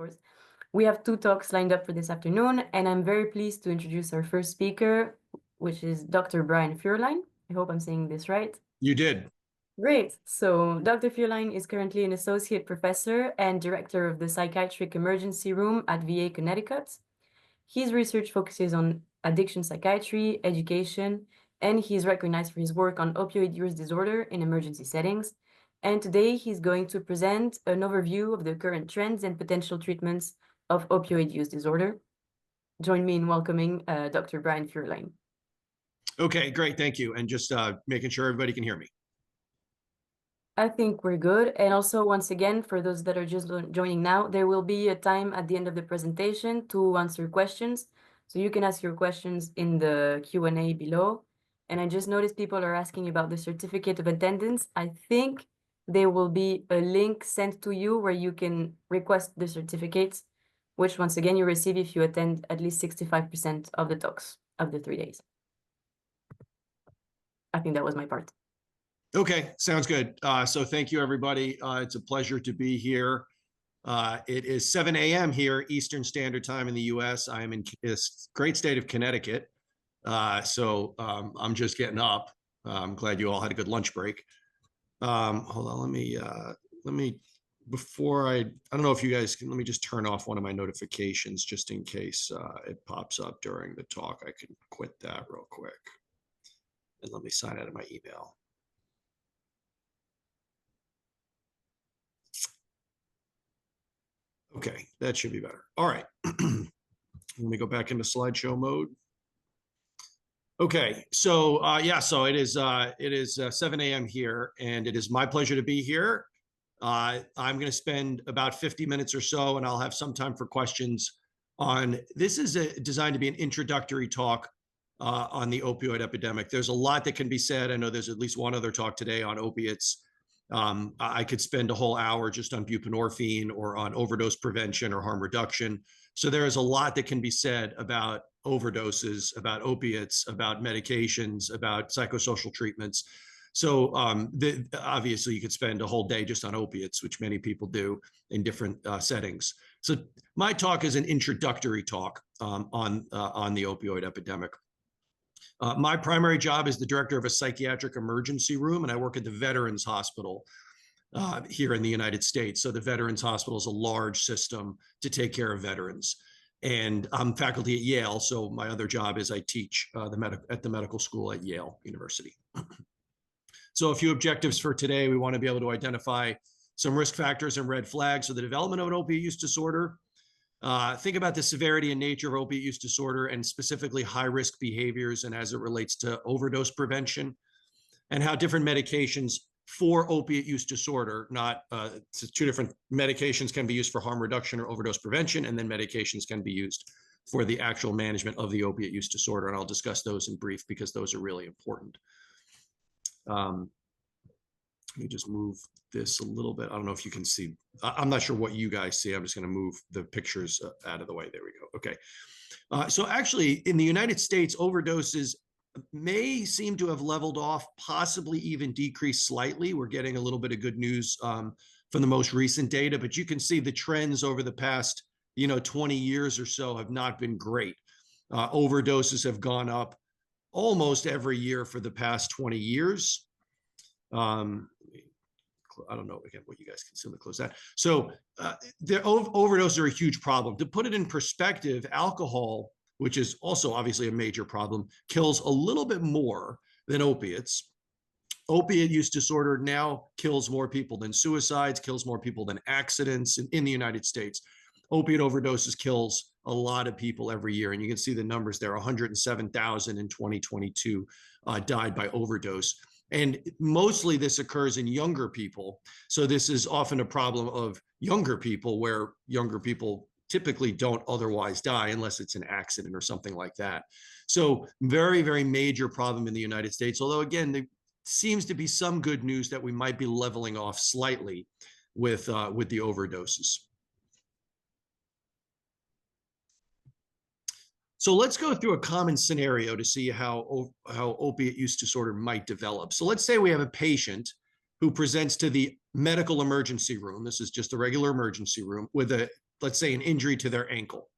course. We have two talks lined up for this afternoon, and I'm very pleased to introduce our first speaker, which is Dr. Brian Fuehrlein. I hope I'm saying this right. You did. Great. So Dr. Fuehrlein is currently an associate professor and director of the psychiatric emergency room at VA Connecticut. His research focuses on addiction psychiatry, education, and he's recognized for his work on opioid use disorder in emergency settings. And today he's going to present an overview of the current trends and potential treatments of opioid use disorder. Join me in welcoming Dr. Brian Fuehrlein. Okay, great. Thank you. And just making sure everybody can hear me. I think we're good. And also, once again, for those that are just joining now, there will be a time at the end of the presentation to answer questions. So you can ask your questions in the Q&A below. And I just noticed people are asking about the certificate of attendance. I think there will be a link sent to you where you can request the certificates, which once again you receive if you attend at least 65% of the talks of the 3 days. I think that was my part. Okay, sounds good. So thank you, everybody. It's a pleasure to be here. It is 7 a.m. here, Eastern Standard Time in the U.S. I am in this great state of Connecticut. So I'm just getting up. I'm glad you all had a good lunch break. Hold on, let me, before I don't know if you guys can, let me just turn off one of my notifications just in case it pops up during the talk. I can quit that real quick. And let me sign out of my email. Okay, that should be better. All right. Let me go back into slideshow mode. Okay, so yeah, so it is 7 a.m. here, and it is my pleasure to be here. I'm going to spend about 50 minutes or so, and I'll have some time for questions on, this is designed to be an introductory talk on the opioid epidemic. There's a lot that can be said. I know there's at least one other talk today on opiates. I could spend a whole hour just on buprenorphine or on overdose prevention or harm reduction. So there is a lot that can be said about overdoses, about opiates, about medications, about psychosocial treatments. So obviously you could spend a whole day just on opiates, which many people do in different settings. So my talk is an introductory talk on the opioid epidemic. My primary job is the director of a psychiatric emergency room, and I work at the Veterans Hospital here in the United States. So the Veterans Hospital is a large system to take care of veterans. And I'm faculty at Yale, so my other job is I teach at the medical school at Yale University. So a few objectives for today. We want to be able to identify some risk factors and red flags for the development of an opiate use disorder. Think about the severity and nature of opiate use disorder and specifically high-risk behaviors and as it relates to overdose prevention, and how different medications for opiate use disorder, two different medications can be used for harm reduction or overdose prevention, and then medications can be used for the actual management of the opiate use disorder. And I'll discuss those in brief because those are really important. Let me just move this a little bit. I don't know if you can see. I'm not sure what you guys see. I'm just going to move the pictures out of the way. There we go. Okay. So actually, in the United States, overdoses may seem to have leveled off, possibly even decreased slightly. We're getting a little bit of good news from the most recent data, but you can see the trends over the past 20 years or so have not been great. Overdoses have gone up almost every year for the past 20 years. I don't know, again, what you guys can see. Let me close that. So the overdoses are a huge problem. To put it in perspective, alcohol, which is also obviously a major problem, kills a little bit more than opiates. Opiate use disorder now kills more people than suicides, kills more people than accidents in the United States. Opiate overdoses kills a lot of people every year. And you can see the numbers there, 107,000 in 2022 died by overdose. And mostly this occurs in younger people. So this is often a problem of younger people, where younger people typically don't otherwise die unless it's an accident or something like that. So very, very major problem in the United States. Although again, there seems to be some good news that we might be leveling off slightly with the overdoses. So let's go through a common scenario to see how opiate use disorder might develop. So let's say we have a patient who presents to the medical emergency room. This is just a regular emergency room with a let's say, an injury to their ankle.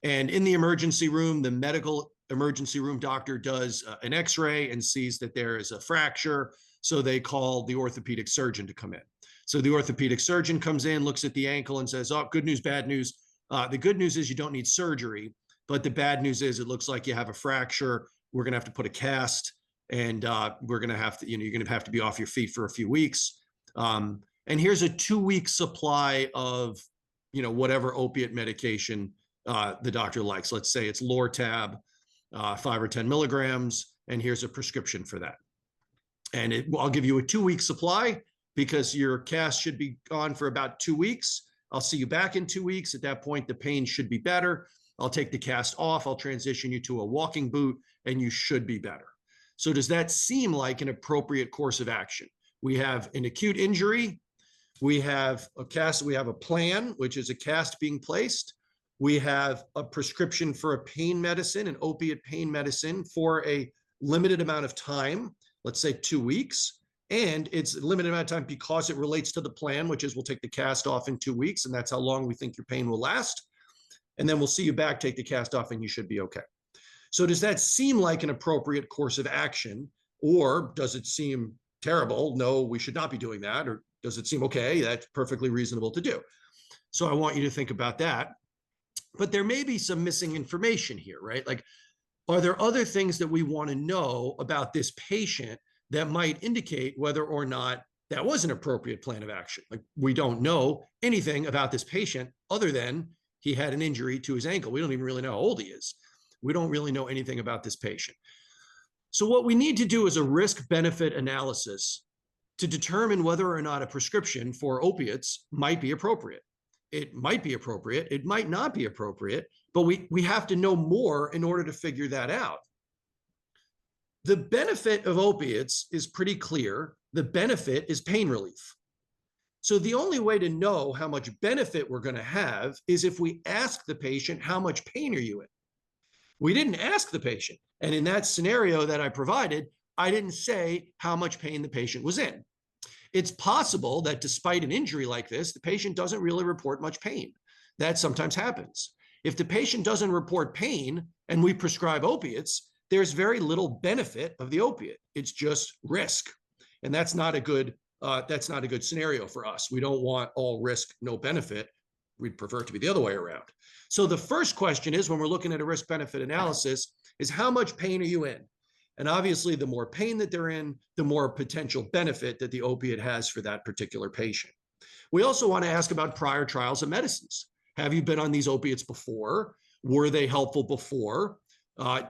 And in the emergency room, the medical emergency room doctor does an x-ray and sees that there is a fracture. So they call the orthopedic surgeon to come in. So the orthopedic surgeon comes in, looks at the ankle and says, oh, good news, bad news. The good news is you don't need surgery, but the bad news is it looks like you have a fracture. We're going to have to put a cast, and we're going to have to, you're going to have to be off your feet for a few weeks. And here's a 2-week supply of, whatever opiate medication the doctor likes. Let's say it's Lortab, 5 or 10 milligrams, and here's a prescription for that. And I'll give you a 2-week supply because your cast should be gone for about 2 weeks. I'll see you back in 2 weeks. At that point, the pain should be better. I'll take the cast off. I'll transition you to a walking boot, and you should be better. So does that seem like an appropriate course of action? We have an acute injury. We have a cast. We have a plan, which is a cast being placed. We have a prescription for a pain medicine, an opiate pain medicine for a limited amount of time, let's say 2 weeks. And it's a limited amount of time because it relates to the plan, which is we'll take the cast off in 2 weeks, and that's how long we think your pain will last. And then we'll see you back, take the cast off, and you should be okay. So does that seem like an appropriate course of action, or does it seem terrible? No, we should not be doing that. Or does it seem okay? That's perfectly reasonable to do. So I want you to think about that. But there may be some missing information here, right? Like, are there other things that we want to know about this patient that might indicate whether or not that was an appropriate plan of action? Like, we don't know anything about this patient other than he had an injury to his ankle. We don't even really know how old he is. We don't really know anything about this patient. So what we need to do is a risk-benefit analysis to determine whether or not a prescription for opiates might be appropriate. It might be appropriate. It might not be appropriate, but we have to know more in order to figure that out. The benefit of opiates is pretty clear. The benefit is pain relief. So the only way to know how much benefit we're going to have is if we ask the patient, how much pain are you in? We didn't ask the patient. And in that scenario that I provided, I didn't say how much pain the patient was in. It's possible that despite an injury like this, the patient doesn't really report much pain. That sometimes happens. If the patient doesn't report pain and we prescribe opiates, there's very little benefit of the opiate. It's just risk. And that's not a good scenario for us. We don't want all risk, no benefit. We'd prefer it to be the other way around. So the first question is, when we're looking at a risk-benefit analysis, is how much pain are you in? And obviously, the more pain that they're in, the more potential benefit that the opiate has for that particular patient. We also want to ask about prior trials of medicines. Have you been on these opiates before? Were they helpful before?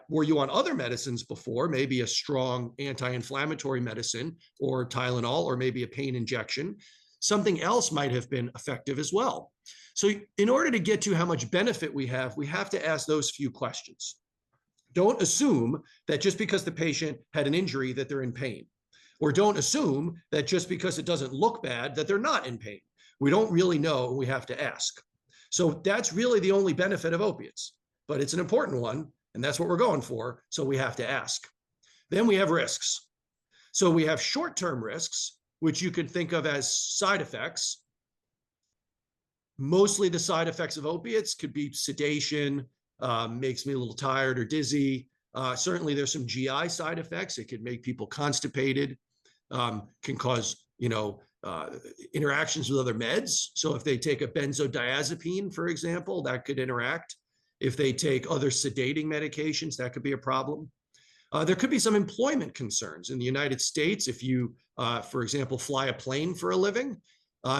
Were you on other medicines before, maybe a strong anti-inflammatory medicine or Tylenol, or maybe a pain injection? Something else might have been effective as well. So in order to get to how much benefit we have to ask those few questions. Don't assume that just because the patient had an injury that they're in pain, or don't assume that just because it doesn't look bad that they're not in pain. We don't really know, and we have to ask. So that's really the only benefit of opiates, but it's an important one, and that's what we're going for, so we have to ask. Then we have risks. So we have short-term risks, which you could think of as side effects. Mostly the side effects of opiates could be sedation, makes me a little tired or dizzy. Certainly there's some GI side effects. It could make people constipated, can cause, interactions with other meds. So if they take a benzodiazepine, for example, that could interact. If they take other sedating medications, that could be a problem. There could be some employment concerns. In the United States, if you, for example, fly a plane for a living,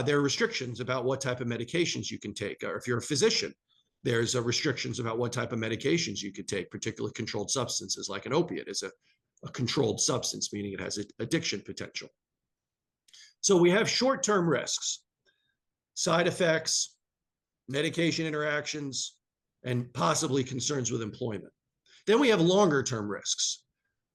there are restrictions about what type of medications you can take. Or if you're a physician, there's restrictions about what type of medications you could take, particularly controlled substances, like an opiate is a controlled substance, meaning it has addiction potential. So we have short-term risks, side effects, medication interactions, and possibly concerns with employment. Then we have longer-term risks.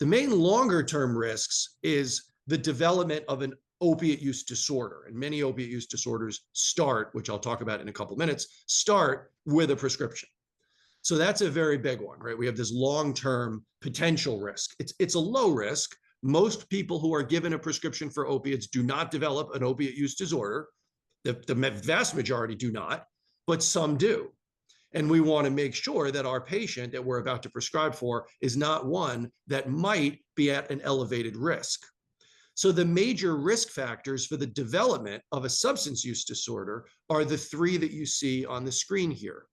The main longer-term risks is the development of an opiate use disorder. And many opiate use disorders start, which I'll talk about in a couple minutes, start with a prescription. So that's a very big one, right? We have this long-term potential risk. It's a low risk. Most people who are given a prescription for opiates do not develop an opiate use disorder. The vast majority do not. but some do. And we want to make sure that our patient that we're about to prescribe for is not one that might be at an elevated risk. So the major risk factors for the development of a substance use disorder are the three that you see on the screen here.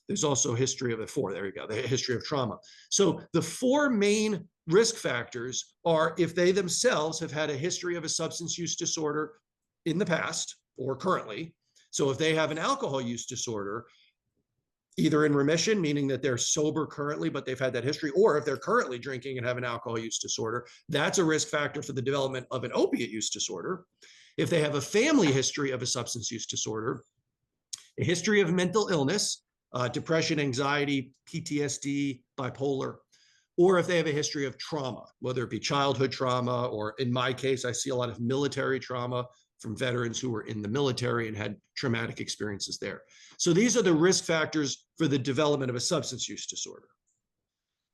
There's also a history of four. There you go, the history of trauma. So the four main risk factors are if they themselves have had a history of a substance use disorder in the past or currently. So if they have an alcohol use disorder, either in remission, meaning that they're sober currently, but they've had that history, or if they're currently drinking and have an alcohol use disorder, that's a risk factor for the development of an opiate use disorder. If they have a family history of a substance use disorder, a history of mental illness, depression, anxiety, PTSD, bipolar, or if they have a history of trauma, whether it be childhood trauma, or in my case, I see a lot of military trauma from veterans who were in the military and had traumatic experiences there. So these are the risk factors for the development of a substance use disorder.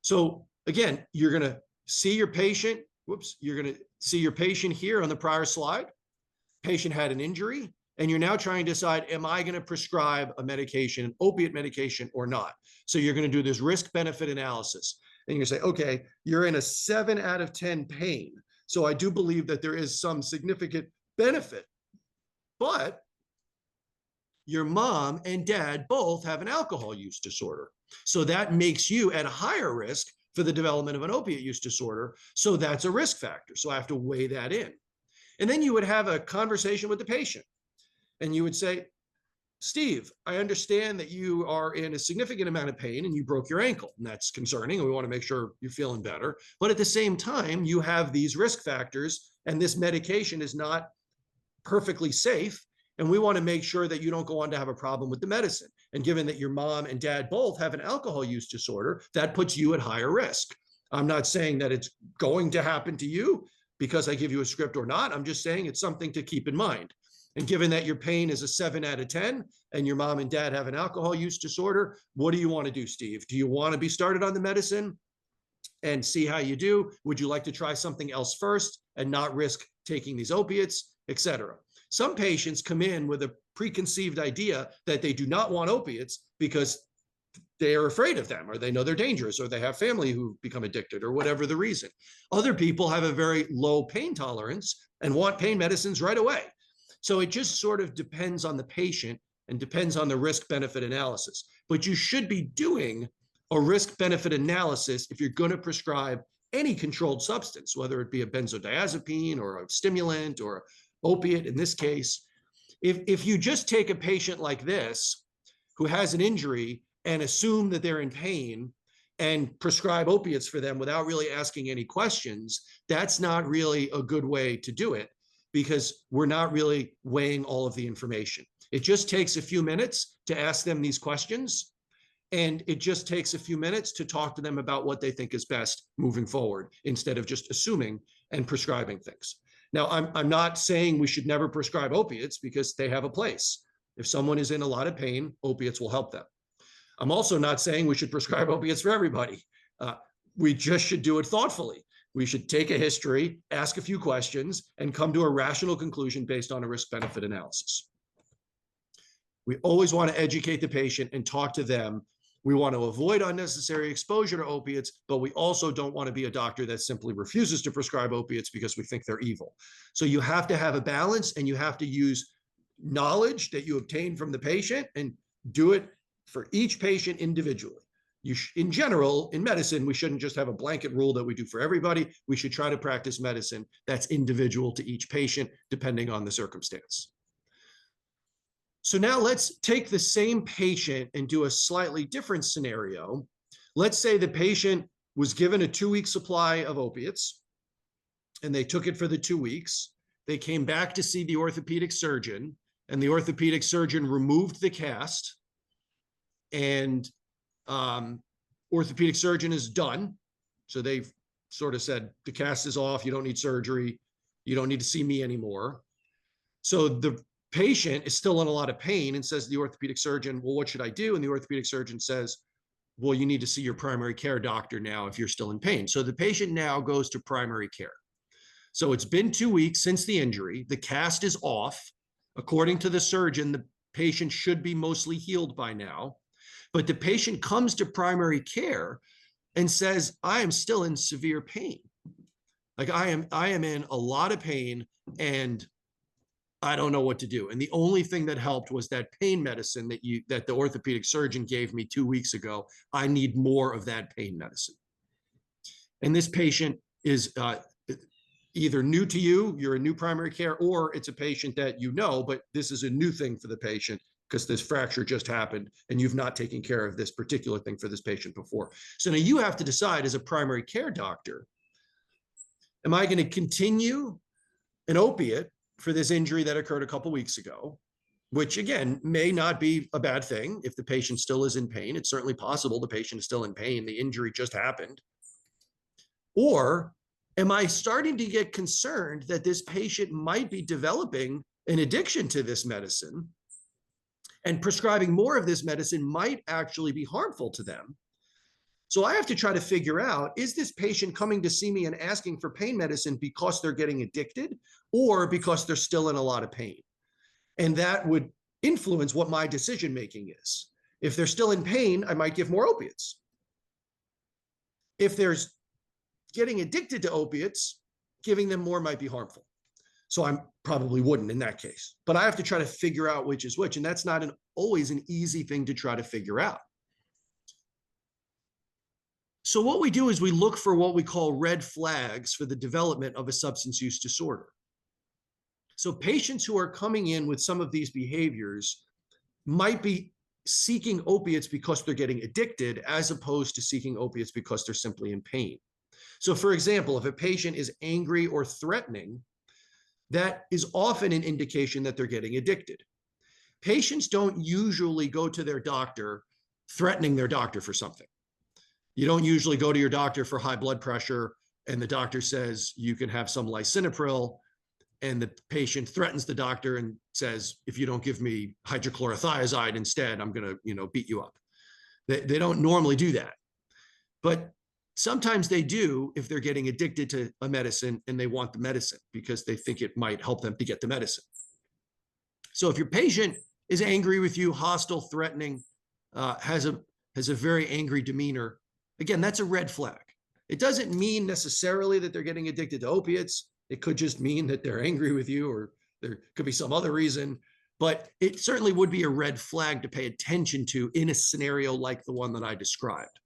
So again, you're going to see your patient. You're going to see your patient here on the prior slide. Patient had an injury, and you're now trying to decide, am I going to prescribe a medication, an opiate medication or not? So you're going to do this risk-benefit analysis. And you say, okay, you're in a 7 out of 10 pain. So I do believe that there is some significant benefit, but your mom and dad both have an alcohol use disorder. So that makes you at a higher risk for the development of an opiate use disorder. So that's a risk factor. So I have to weigh that in. And then you would have a conversation with the patient. And you would say, Steve, I understand that you are in a significant amount of pain and you broke your ankle. And that's concerning. And we want to make sure you're feeling better. But at the same time, you have these risk factors, and this medication is not perfectly safe. And we want to make sure that you don't go on to have a problem with the medicine. And given that your mom and dad both have an alcohol use disorder, that puts you at higher risk. I'm not saying that it's going to happen to you because I give you a script or not. I'm just saying it's something to keep in mind. And given that your pain is a 7 out of 10 and your mom and dad have an alcohol use disorder, what do you want to do, Steve? Do you want to be started on the medicine and see how you do? Would you like to try something else first and not risk taking these opiates, etc.? Some patients come in with a preconceived idea that they do not want opiates because they are afraid of them, or they know they're dangerous, or they have family who become addicted, or whatever the reason. Other people have a very low pain tolerance and want pain medicines right away. So it just sort of depends on the patient and depends on the risk-benefit analysis. But you should be doing a risk-benefit analysis if you're going to prescribe any controlled substance, whether it be a benzodiazepine or a stimulant or opiate in this case. If you just take a patient like this who has an injury and assume that they're in pain and prescribe opiates for them without really asking any questions, that's not really a good way to do it, because we're not really weighing all of the information. It just takes a few minutes to ask them these questions, and it just takes a few minutes to talk to them about what they think is best moving forward, instead of just assuming and prescribing things. Now, I'm not saying we should never prescribe opiates, because they have a place. If someone is in a lot of pain, opiates will help them. I'm also not saying we should prescribe opiates for everybody. We just should do it thoughtfully. We should take a history, ask a few questions, and come to a rational conclusion based on a risk-benefit analysis. We always want to educate the patient and talk to them. We want to avoid unnecessary exposure to opiates, but we also don't want to be a doctor that simply refuses to prescribe opiates because we think they're evil. So you have to have a balance, and you have to use knowledge that you obtain from the patient and do it for each patient individually. In general, in medicine, we shouldn't just have a blanket rule that we do for everybody. We should try to practice medicine that's individual to each patient, depending on the circumstance. So now let's take the same patient and do a slightly different scenario. Let's say the patient was given a 2-week supply of opiates, and they took it for the 2 weeks. They came back to see the orthopedic surgeon, and the orthopedic surgeon removed the cast, and orthopedic surgeon is done. So they've sort of said, the cast is off, you don't need surgery, you don't need to see me anymore. So the patient is still in a lot of pain and says to the orthopedic surgeon, well, what should I do? And the orthopedic surgeon says, well, you need to see your primary care doctor now if you're still in pain. So the patient now goes to primary care. So it's been 2 weeks since the injury, the cast is off. According to the surgeon, the patient should be mostly healed by now. But the patient comes to primary care and says, I am still in severe pain. Like I am in a lot of pain and I don't know what to do. And the only thing that helped was that pain medicine that the orthopedic surgeon gave me 2 weeks ago. I need more of that pain medicine. And this patient is either new to you, you're a new primary care, or it's a patient that you know, but this is a new thing for the patient because this fracture just happened and you've not taken care of this particular thing for this patient before. So now you have to decide as a primary care doctor, am I going to continue an opiate for this injury that occurred a couple weeks ago, which again, may not be a bad thing if the patient still is in pain. It's certainly possible the patient is still in pain. The injury just happened. Or am I starting to get concerned that this patient might be developing an addiction to this medicine, and prescribing more of this medicine might actually be harmful to them? So I have to try to figure out, is this patient coming to see me and asking for pain medicine because they're getting addicted or because they're still in a lot of pain? And that would influence what my decision-making is. If they're still in pain, I might give more opiates. If there's getting addicted to opiates, giving them more might be harmful. So I probably wouldn't in that case. But I have to try to figure out which is which. And that's not always an easy thing to try to figure out. So what we do is we look for what we call red flags for the development of a substance use disorder. So patients who are coming in with some of these behaviors might be seeking opiates because they're getting addicted, as opposed to seeking opiates because they're simply in pain. So for example, if a patient is angry or threatening, that is often an indication that they're getting addicted. Patients don't usually go to their doctor threatening their doctor for something. You don't usually go to your doctor for high blood pressure and the doctor says you can have some lisinopril, and the patient threatens the doctor and says, if you don't give me hydrochlorothiazide instead, I'm going to, beat you up. They don't normally do that. But sometimes they do if they're getting addicted to a medicine and they want the medicine because they think it might help them to get the medicine. So if your patient is angry with you, hostile, threatening, has a very angry demeanor, again, that's a red flag. It doesn't mean necessarily that they're getting addicted to opiates. It could just mean that they're angry with you, or there could be some other reason, but it certainly would be a red flag to pay attention to in a scenario like the one that I described.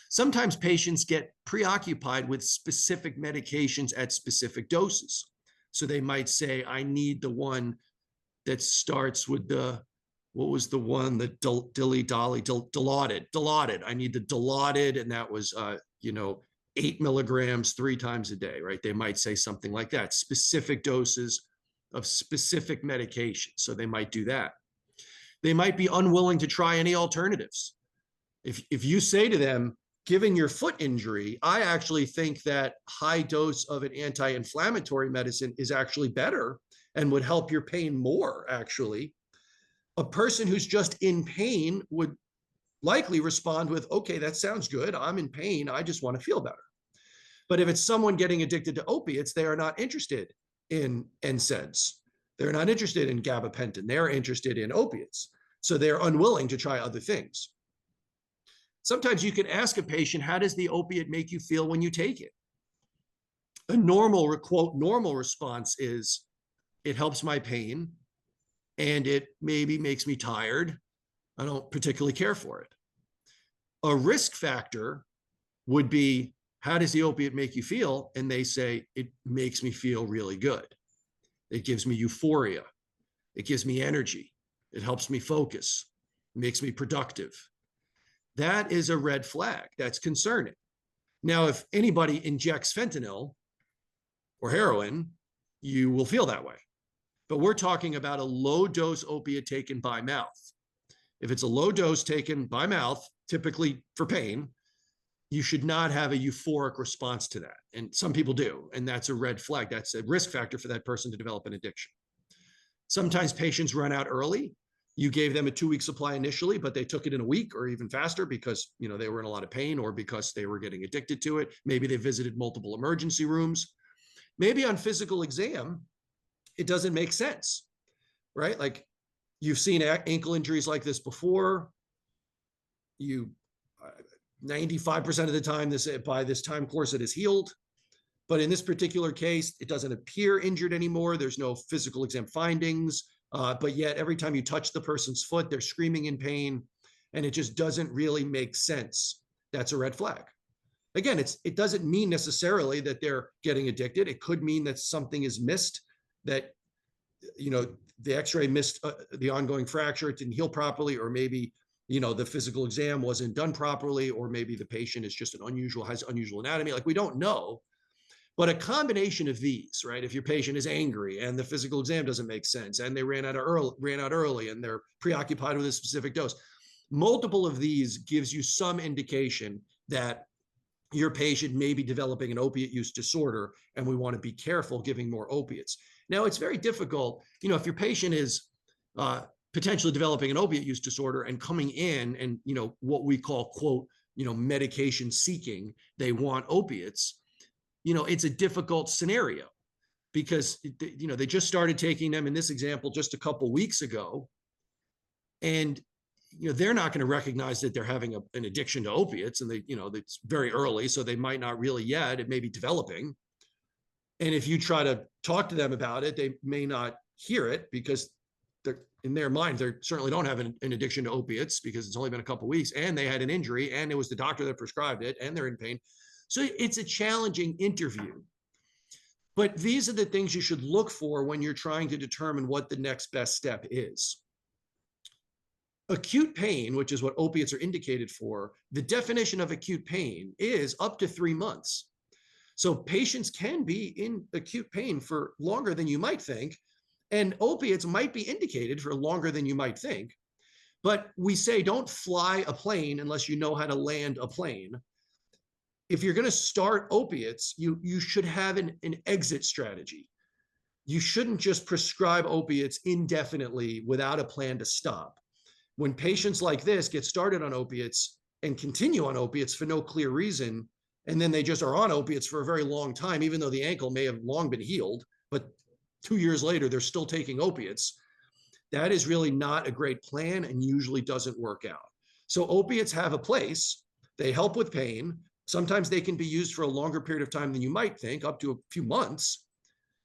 Sometimes patients get preoccupied with specific medications at specific doses. So they might say, I need the one that starts with what was the one, the Dilaudid. I need the Dilaudid, and that was, 8 milligrams 3 times a day, right? They might say something like that, specific doses of specific medications. So they might do that. They might be unwilling to try any alternatives. If you say to them, given your foot injury, I actually think that high dose of an anti-inflammatory medicine is actually better and would help your pain more, actually. A person who's just in pain would likely respond with, okay, that sounds good. I'm in pain. I just want to feel better. But if it's someone getting addicted to opiates, they are not interested in NSAIDs. They're not interested in gabapentin. They're interested in opiates. So they're unwilling to try other things. Sometimes you can ask a patient, how does the opiate make you feel when you take it? A normal, quote, normal response is, it helps my pain and it maybe makes me tired. I don't particularly care for it. A risk factor would be, how does the opiate make you feel? And they say, it makes me feel really good. It gives me euphoria. It gives me energy. It helps me focus. It makes me productive. That is a red flag. That's concerning. Now, if anybody injects fentanyl or heroin, you will feel that way. But we're talking about a low dose opiate taken by mouth. If it's a low dose taken by mouth, typically for pain, you should not have a euphoric response to that. And some people do, and that's a red flag. That's a risk factor for that person to develop an addiction. Sometimes patients run out early. You gave them a 2-week supply initially, but they took it in a week or even faster because they were in a lot of pain or because they were getting addicted to it. Maybe they visited multiple emergency rooms. Maybe on physical exam, it doesn't make sense, right? Like You've seen ankle injuries like this before. 95% of the time, by this time course, it is healed. But in this particular case, it doesn't appear injured anymore. There's no physical exam findings, but yet every time you touch the person's foot, they're screaming in pain, and it just doesn't really make sense. That's a red flag. Again, it doesn't mean necessarily that they're getting addicted. It could mean that something is missed, that the x-ray missed the ongoing fracture, it didn't heal properly, or maybe the physical exam wasn't done properly, or maybe the patient is just has unusual anatomy. Like, we don't know. But a combination of these, right? If your patient is angry and the physical exam doesn't make sense, and they ran out early and they're preoccupied with a specific dose, multiple of these gives you some indication that your patient may be developing an opiate use disorder, and we want to be careful giving more opiates. Now, it's very difficult, if your patient is potentially developing an opiate use disorder and coming in and, what we call, quote, medication seeking, they want opiates. It's a difficult scenario because, they just started taking them in this example just a couple of weeks ago. And, they're not going to recognize that they're having an addiction to opiates, and it's very early, so they might not really yet. It may be developing. And if you try to talk to them about it, they may not hear it because in their mind, they certainly don't have an addiction to opiates because it's only been a couple of weeks, and they had an injury, and it was the doctor that prescribed it, and they're in pain. So it's a challenging interview. But these are the things you should look for when you're trying to determine what the next best step is. Acute pain, which is what opiates are indicated for, the definition of acute pain is up to 3 months. So patients can be in acute pain for longer than you might think, and opiates might be indicated for longer than you might think. But we say don't fly a plane unless you know how to land a plane. If you're going to start opiates, you should have an exit strategy. You shouldn't just prescribe opiates indefinitely without a plan to stop. When patients like this get started on opiates and continue on opiates for no clear reason, and then they just are on opiates for a very long time, even though the ankle may have long been healed, but 2 years later, they're still taking opiates, that is really not a great plan and usually doesn't work out. So opiates have a place. They help with pain. Sometimes they can be used for a longer period of time than you might think, up to a few months,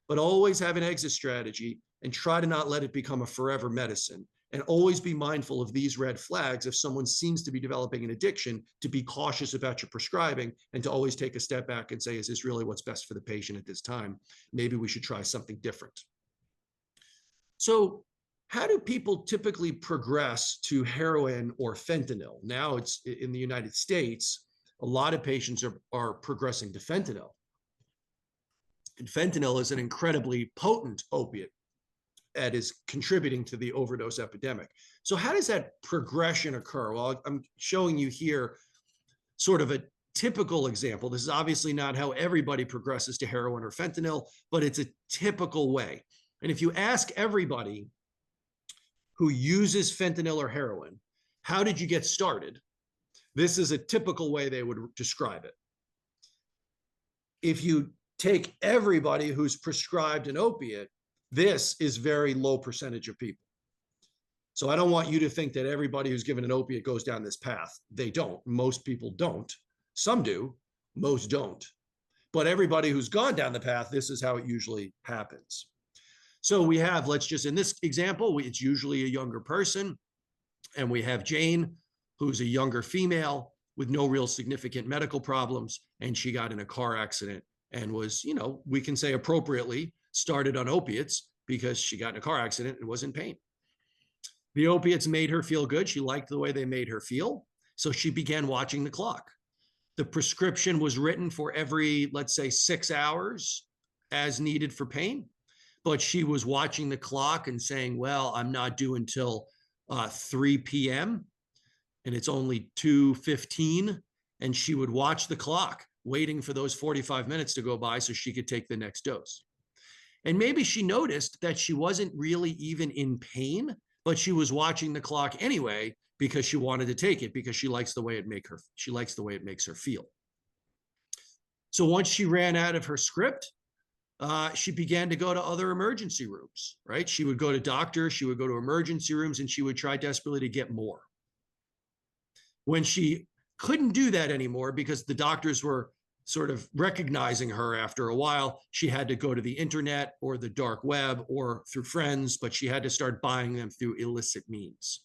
but always have an exit strategy and try to not let it become a forever medicine. And always be mindful of these red flags. If someone seems to be developing an addiction, to be cautious about your prescribing and to always take a step back and say, is this really what's best for the patient at this time? Maybe we should try something different. So how do people typically progress to heroin or fentanyl? Now it's in the United States, a lot of patients are progressing to fentanyl. And fentanyl is an incredibly potent opiate that is contributing to the overdose epidemic. So how does that progression occur? Well, I'm showing you here sort of a typical example. This is obviously not how everybody progresses to heroin or fentanyl, but it's a typical way. And if you ask everybody who uses fentanyl or heroin, how did you get started? This is a typical way they would describe it. If you take everybody who's prescribed an opiate, this is very low percentage of people. So I don't want you to think that everybody who's given an opiate goes down this path. They don't. Most people don't. Some do. Most don't. But everybody who's gone down the path, this is how it usually happens. So we have, let's just, in this example, it's usually a younger person. And we have Jane, who's a younger female with no real significant medical problems. And she got in a car accident and was, we can say appropriately, started on opiates because she got in a car accident and was in pain. The opiates made her feel good. She liked the way they made her feel. So she began watching the clock. The prescription was written for every, let's say, 6 hours as needed for pain. But she was watching the clock and saying, well, I'm not due until 3 p.m. and it's only 2:15. And she would watch the clock, waiting for those 45 minutes to go by so she could take the next dose. And maybe she noticed that she wasn't really even in pain, but she was watching the clock anyway because she wanted to take it because she likes the way it makes her feel. So once she ran out of her script, she began to go to other emergency rooms, right? She would go to doctors, she would go to emergency rooms, and she would try desperately to get more. When she couldn't do that anymore because the doctors were sort of recognizing her after a while, she had to go to the internet or the dark web or through friends, but she had to start buying them through illicit means.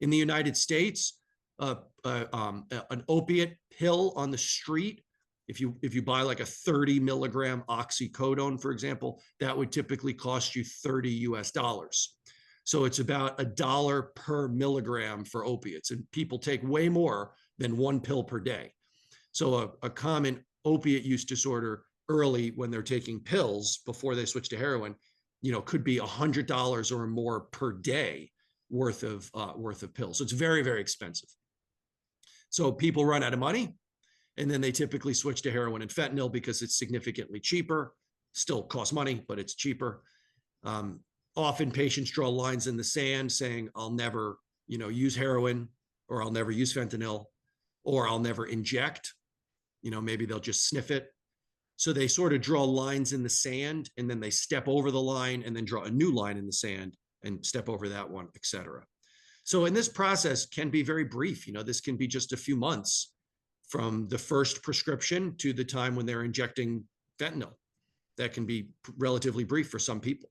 In the United States, an opiate pill on the street, if you buy like a 30 milligram oxycodone, for example, that would typically cost you $30 US. So it's about $1 per milligram for opiates, and people take way more than one pill per day. So a common opiate use disorder early when they're taking pills before they switch to heroin, could be $100 or more per day worth of pills. So it's very, very expensive. So people run out of money, and then they typically switch to heroin and fentanyl because it's significantly cheaper. Still costs money, but it's cheaper. Often patients draw lines in the sand saying, I'll never, use heroin, or I'll never use fentanyl, or I'll never inject. Maybe they'll just sniff it. So they sort of draw lines in the sand, and then they step over the line and then draw a new line in the sand and step over that one, et cetera. So in this process can be very brief. This can be just a few months from the first prescription to the time when they're injecting fentanyl. That can be relatively brief for some people.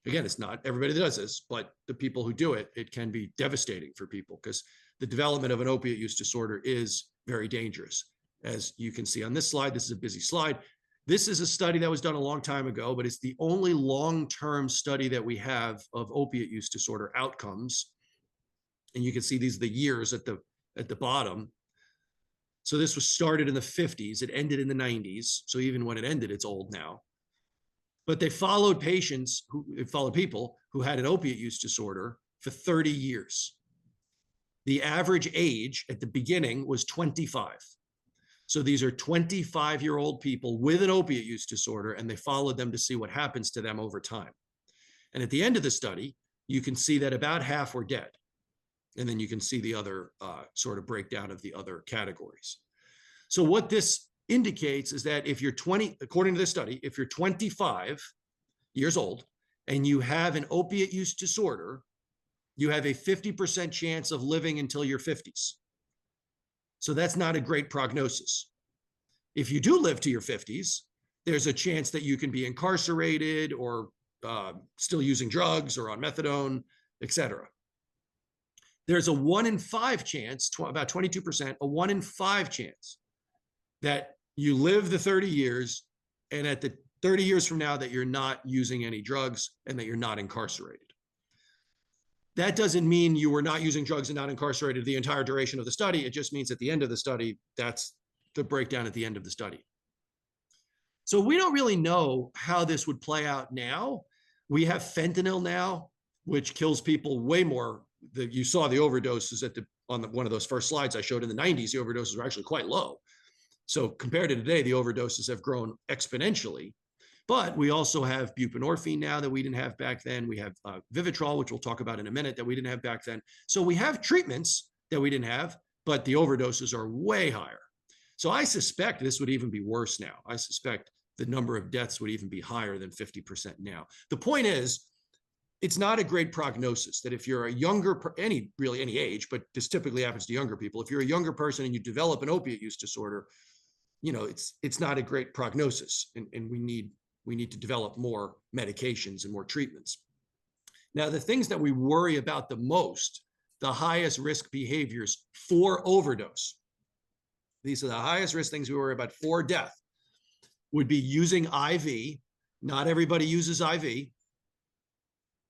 Again, it's not everybody that does this, but the people who do it, it can be devastating for people because the development of an opiate use disorder is very dangerous. As you can see on this slide, this is a busy slide. This is a study that was done a long time ago, but it's the only long-term study that we have of opiate use disorder outcomes. And you can see these are the years at the bottom. So this was started in the 50s. It ended in the 90s. So even when it ended, it's old now. But they followed people who had an opiate use disorder for 30 years. The average age at the beginning was 25. So these are 25-year-old people with an opiate use disorder, and they followed them to see what happens to them over time. And at the end of the study, you can see that about half were dead. And then you can see the other sort of breakdown of the other categories. So what this indicates is that if you're according to this study, if you're 25 years old and you have an opiate use disorder, you have a 50% chance of living until your 50s. So that's not a great prognosis. If you do live to your 50s, there's a chance that you can be incarcerated or still using drugs or on methadone, et cetera. There's a 1 in 5 chance, about 22%, a 1 in 5 chance that you live the 30 years and at the 30 years from now that you're not using any drugs and that you're not incarcerated. That doesn't mean you were not using drugs and not incarcerated the entire duration of the study. It just means at the end of the study, that's the breakdown at the end of the study. So we don't really know how this would play out now. We have fentanyl now, which kills people way more. You saw the overdoses on one of those first slides I showed in the 90s. The overdoses were actually quite low. So compared to today, the overdoses have grown exponentially. But we also have buprenorphine now that we didn't have back then. We have Vivitrol, which we'll talk about in a minute, that we didn't have back then. So we have treatments that we didn't have, but the overdoses are way higher. So I suspect this would even be worse now. I suspect the number of deaths would even be higher than 50% now. The point is, it's not a great prognosis that if you're a younger, any age, but this typically happens to younger people. If you're a younger person and you develop an opiate use disorder, it's not a great prognosis, and we need to develop more medications and more treatments. Now, the things that we worry about the most, the highest risk behaviors for overdose, these are the highest risk things we worry about for death, would be using IV. Not everybody uses IV.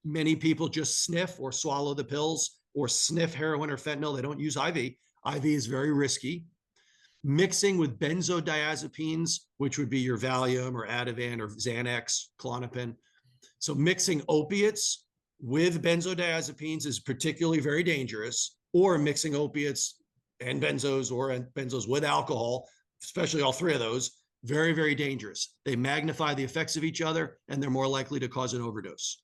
Many people just sniff or swallow the pills or sniff heroin or fentanyl. They don't use IV. IV is very risky. Mixing with benzodiazepines, which would be your Valium or Ativan or Xanax, Klonopin. So mixing opiates with benzodiazepines is particularly very dangerous, or mixing opiates and benzos or benzos with alcohol, especially all three of those, very, very dangerous. They magnify the effects of each other, and they're more likely to cause an overdose.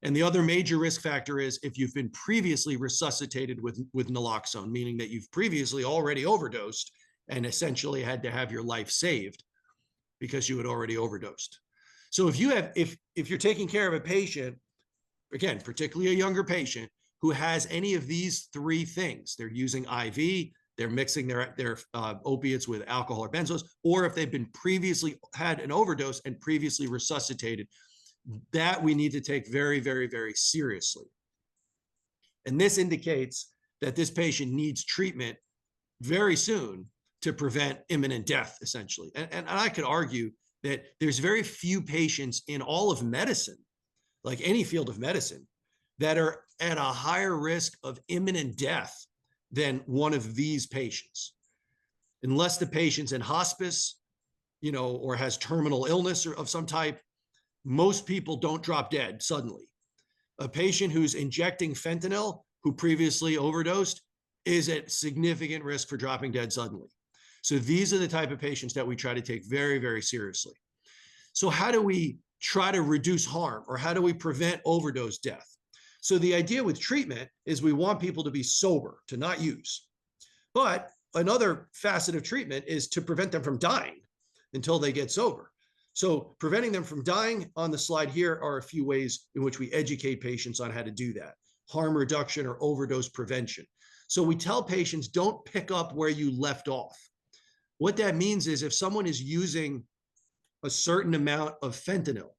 And the other major risk factor is if you've been previously resuscitated with naloxone, meaning that you've previously already overdosed and essentially had to have your life saved because you had already overdosed. So if you're taking care of a patient, again, particularly a younger patient who has any of these three things, they're using IV, they're mixing their opiates with alcohol or benzos, or if they've been previously had an overdose and previously resuscitated, that we need to take very, very, very seriously. And this indicates that this patient needs treatment very soon to prevent imminent death, essentially. And I could argue that there's very few patients in all of medicine, like any field of medicine, that are at a higher risk of imminent death than one of these patients. Unless the patient's in hospice, or has terminal illness or of some type, most people don't drop dead suddenly. A patient who's injecting fentanyl, who previously overdosed, is at significant risk for dropping dead suddenly. So these are the type of patients that we try to take very, very seriously. So how do we try to reduce harm, or how do we prevent overdose death? So the idea with treatment is we want people to be sober, to not use. But another facet of treatment is to prevent them from dying until they get sober. So preventing them from dying, on the slide here are a few ways in which we educate patients on how to do that. Harm reduction or overdose prevention. So we tell patients, don't pick up where you left off. What that means is if someone is using a certain amount of fentanyl,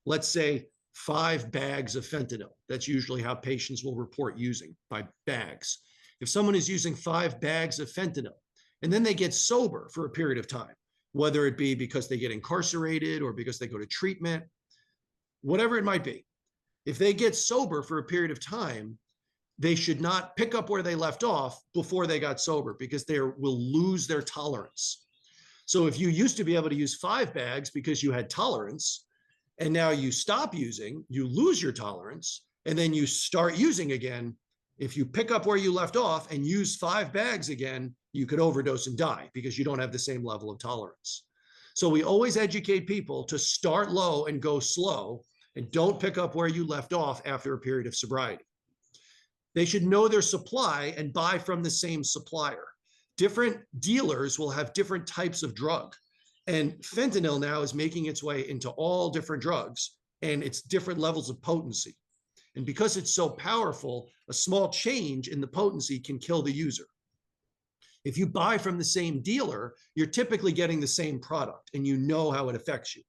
let's say 5 bags of fentanyl, that's usually how patients will report using, by bags. If someone is using 5 bags of fentanyl and then they get sober for a period of time, whether it be because they get incarcerated or because they go to treatment, whatever it might be, if they get sober for a period of time, they should not pick up where they left off before they got sober, because they will lose their tolerance. So if you used to be able to use 5 bags because you had tolerance, and now you stop using, you lose your tolerance, and then you start using again, if you pick up where you left off and use 5 bags again, you could overdose and die because you don't have the same level of tolerance. So we always educate people to start low and go slow, and don't pick up where you left off after a period of sobriety. They should know their supply and buy from the same supplier. Different dealers will have different types of drug. And fentanyl now is making its way into all different drugs, and it's different levels of potency. And because it's so powerful, a small change in the potency can kill the user. If you buy from the same dealer, you're typically getting the same product and you know how it affects you.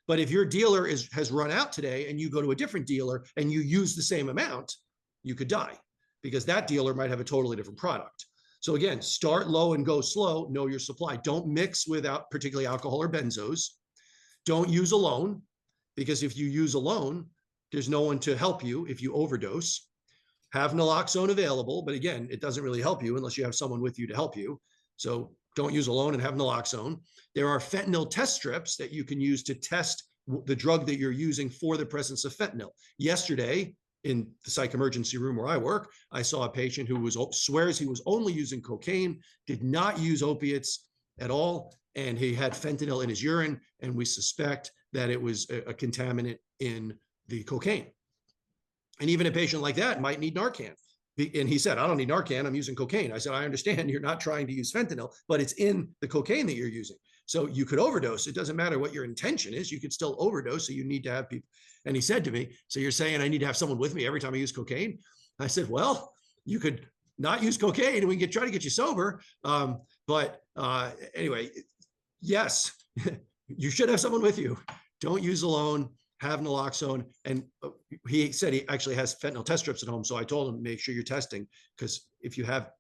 But if your dealer has run out today and you go to a different dealer and you use the same amount, you could die because that dealer might have a totally different product. So again, start low and go slow, know your supply. Don't mix with particularly alcohol or benzos. Don't use alone, because if you use alone, there's no one to help you if you overdose. Have naloxone available, but again, it doesn't really help you unless you have someone with you to help you. So don't use alone and have naloxone. There are fentanyl test strips that you can use to test the drug that you're using for the presence of fentanyl. Yesterday, in the psych emergency room where I work, I saw a patient who swears he was only using cocaine, did not use opiates at all, and he had fentanyl in his urine, and we suspect that it was a contaminant in the cocaine. And even a patient like that might need Narcan. And he said, I don't need Narcan, I'm using cocaine. I said, I understand you're not trying to use fentanyl, but it's in the cocaine that you're using. So you could overdose. It doesn't matter what your intention is. You could still overdose. So you need to have people. And he said to me, so you're saying I need to have someone with me every time I use cocaine? I said, well, you could not use cocaine and we can try to get you sober. Anyway, yes, you should have someone with you. Don't use alone. Have naloxone. And he said he actually has fentanyl test strips at home. So I told him, make sure you're testing, because if you have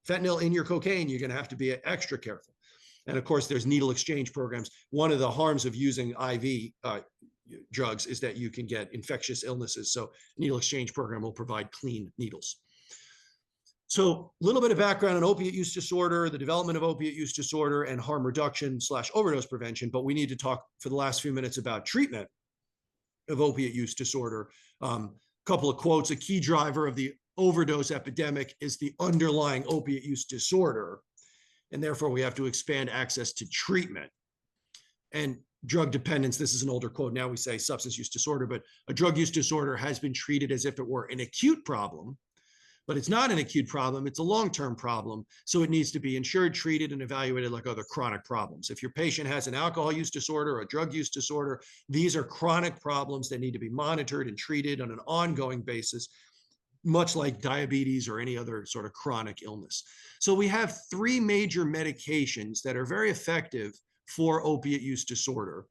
fentanyl in your cocaine, you're going to have to be extra careful. And of course, there's needle exchange programs. One of the harms of using IV drugs is that you can get infectious illnesses. So needle exchange program will provide clean needles. So a little bit of background on opiate use disorder, the development of opiate use disorder, and harm reduction / overdose prevention. But we need to talk for the last few minutes about treatment of opiate use disorder. Couple of quotes: a key driver of the overdose epidemic is the underlying opiate use disorder, and therefore we have to expand access to treatment. And drug dependence, this is an older quote, now we say substance use disorder, but a drug use disorder has been treated as if it were an acute problem, But it's not an acute problem, it's a long-term problem. So it needs to be insured, treated, and evaluated like other chronic problems. If your patient has an alcohol use disorder or a drug use disorder, these are chronic problems that need to be monitored and treated on an ongoing basis, much like diabetes or any other sort of chronic illness. So we have three major medications that are very effective for opiate use disorder: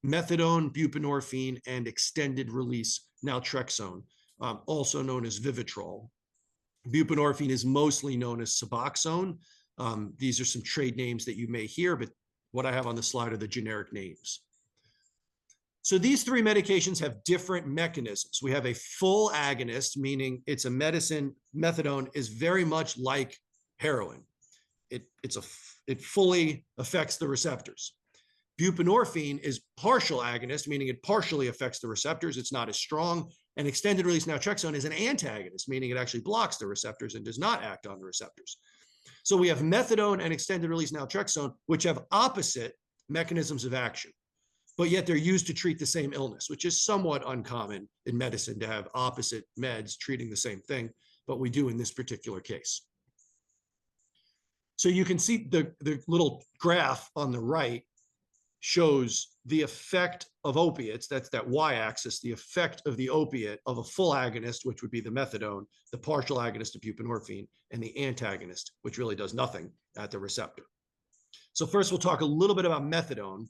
methadone, buprenorphine, and extended release naltrexone, also known as Vivitrol. Buprenorphine is mostly known as Suboxone. These are some trade names that you may hear, but what I have on the slide are the generic names. So these three medications have different mechanisms. We have a full agonist, meaning it's a medicine. Methadone is very much like heroin. It fully affects the receptors. Buprenorphine is partial agonist, meaning it partially affects the receptors. It's not as strong. And extended release naltrexone is an antagonist, meaning it actually blocks the receptors and does not act on the receptors. So we have methadone and extended release naltrexone, which have opposite mechanisms of action, but yet they're used to treat the same illness, which is somewhat uncommon in medicine to have opposite meds treating the same thing, but we do in this particular case. So you can see the little graph on the right shows the effect of opiates. That's that y-axis, the effect of the opiate of a full agonist, which would be the methadone, the partial agonist of buprenorphine, and the antagonist, which really does nothing at the receptor. So first, we'll talk a little bit about methadone.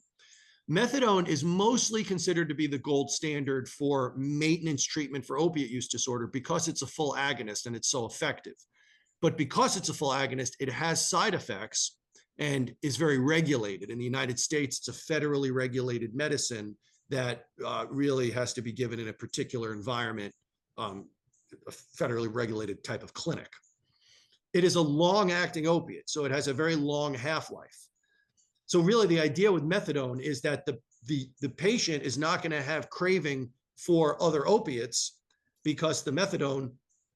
Methadone is mostly considered to be the gold standard for maintenance treatment for opiate use disorder because it's a full agonist and it's so effective. But because it's a full agonist, it has side effects and is very regulated. In the United States, it's a federally regulated medicine that really has to be given in a particular environment, a federally regulated type of clinic. It is a long-acting opiate, so it has a very long half-life. So really the idea with methadone is that the patient is not going to have craving for other opiates because the methadone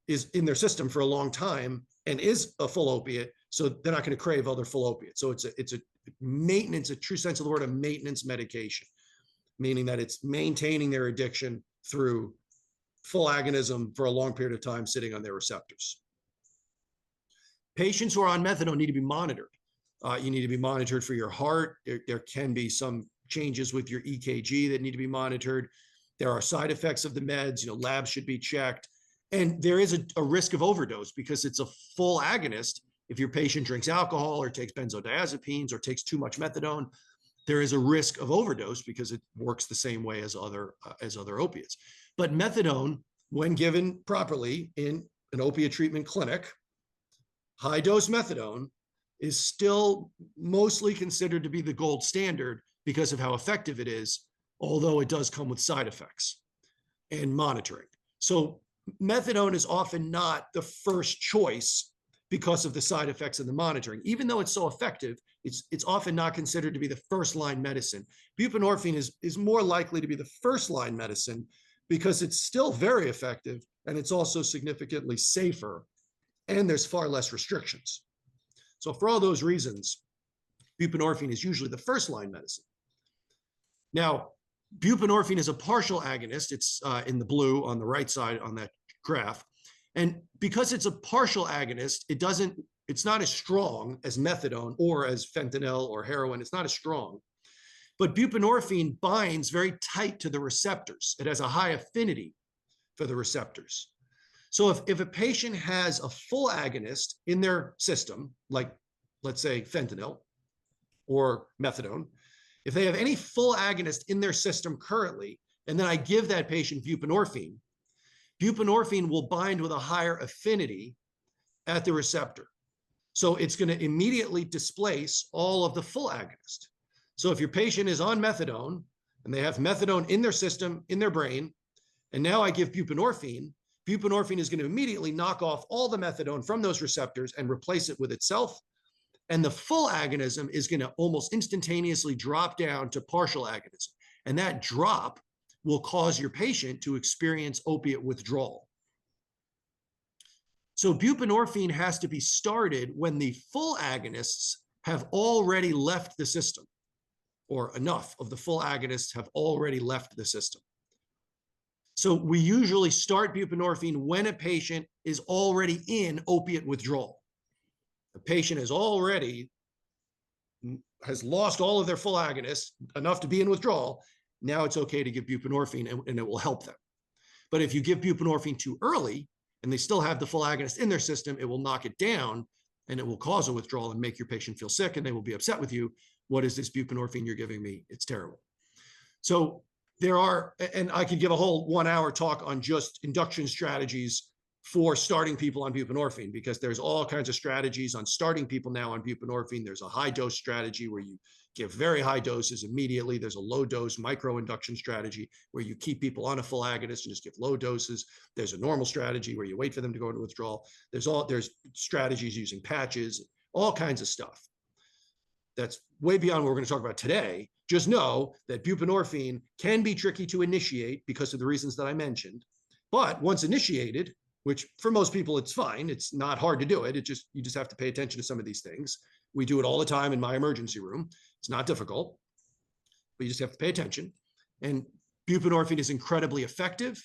is in their system for a long time and is a full opiate, so they're not going to crave other full opiates. So it's a maintenance, a true sense of the word, a maintenance medication, meaning that it's maintaining their addiction through full agonism for a long period of time sitting on their receptors. Patients who are on methadone need to be monitored. You need to be monitored for your heart. There can be some changes with your EKG that need to be monitored. There are side effects of the meds, labs should be checked. And there is a risk of overdose because it's a full agonist. If your patient drinks alcohol or takes benzodiazepines or takes too much methadone, there is a risk of overdose because it works the same way as other opiates. But methadone, when given properly in an opiate treatment clinic, high dose methadone is still mostly considered to be the gold standard because of how effective it is, although it does come with side effects and monitoring. So methadone is often not the first choice because of the side effects and the monitoring. Even though it's so effective, it's often not considered to be the first line medicine. Buprenorphine is more likely to be the first line medicine because it's still very effective and it's also significantly safer and there's far less restrictions. So for all those reasons, buprenorphine is usually the first line medicine. Now, buprenorphine is a partial agonist. It's in the blue on the right side on that graph. And because it's a partial agonist, it's not as strong as methadone or as fentanyl or heroin. It's not as strong. But buprenorphine binds very tight to the receptors. It has a high affinity for the receptors. So if a patient has a full agonist in their system, like let's say fentanyl or methadone, if they have any full agonist in their system currently, and then I give that patient buprenorphine, buprenorphine will bind with a higher affinity at the receptor. So it's going to immediately displace all of the full agonist. So if your patient is on methadone and they have methadone in their system, in their brain, and now I give buprenorphine, buprenorphine is going to immediately knock off all the methadone from those receptors and replace it with itself. And the full agonism is going to almost instantaneously drop down to partial agonism. And that drop will cause your patient to experience opiate withdrawal. So buprenorphine has to be started when the full agonists have already left the system, or enough of the full agonists have already left the system. So we usually start buprenorphine when a patient is already in opiate withdrawal. The patient is already has lost all of their full agonists, enough to be in withdrawal. Now it's okay to give buprenorphine and it will help them. But if you give buprenorphine too early and they still have the full agonist in their system, it will knock it down and it will cause a withdrawal and make your patient feel sick, and they will be upset with you. What is this buprenorphine you're giving me? It's terrible. So there are, and I could give a whole 1 hour talk on just induction strategies for starting people on buprenorphine, because there's all kinds of strategies on starting people now on buprenorphine. There's a high dose strategy where you give very high doses immediately. There's a low dose micro induction strategy where you keep people on a full agonist and just give low doses. There's a normal strategy where you wait for them to go into withdrawal. There's strategies using patches, all kinds of stuff. That's way beyond what we're going to talk about today. Just know that buprenorphine can be tricky to initiate because of the reasons that I mentioned. But once initiated, which for most people it's fine, it's not hard to do it. You just have to pay attention to some of these things. We do it all the time in my emergency room. It's not difficult, but you just have to pay attention. And buprenorphine is incredibly effective,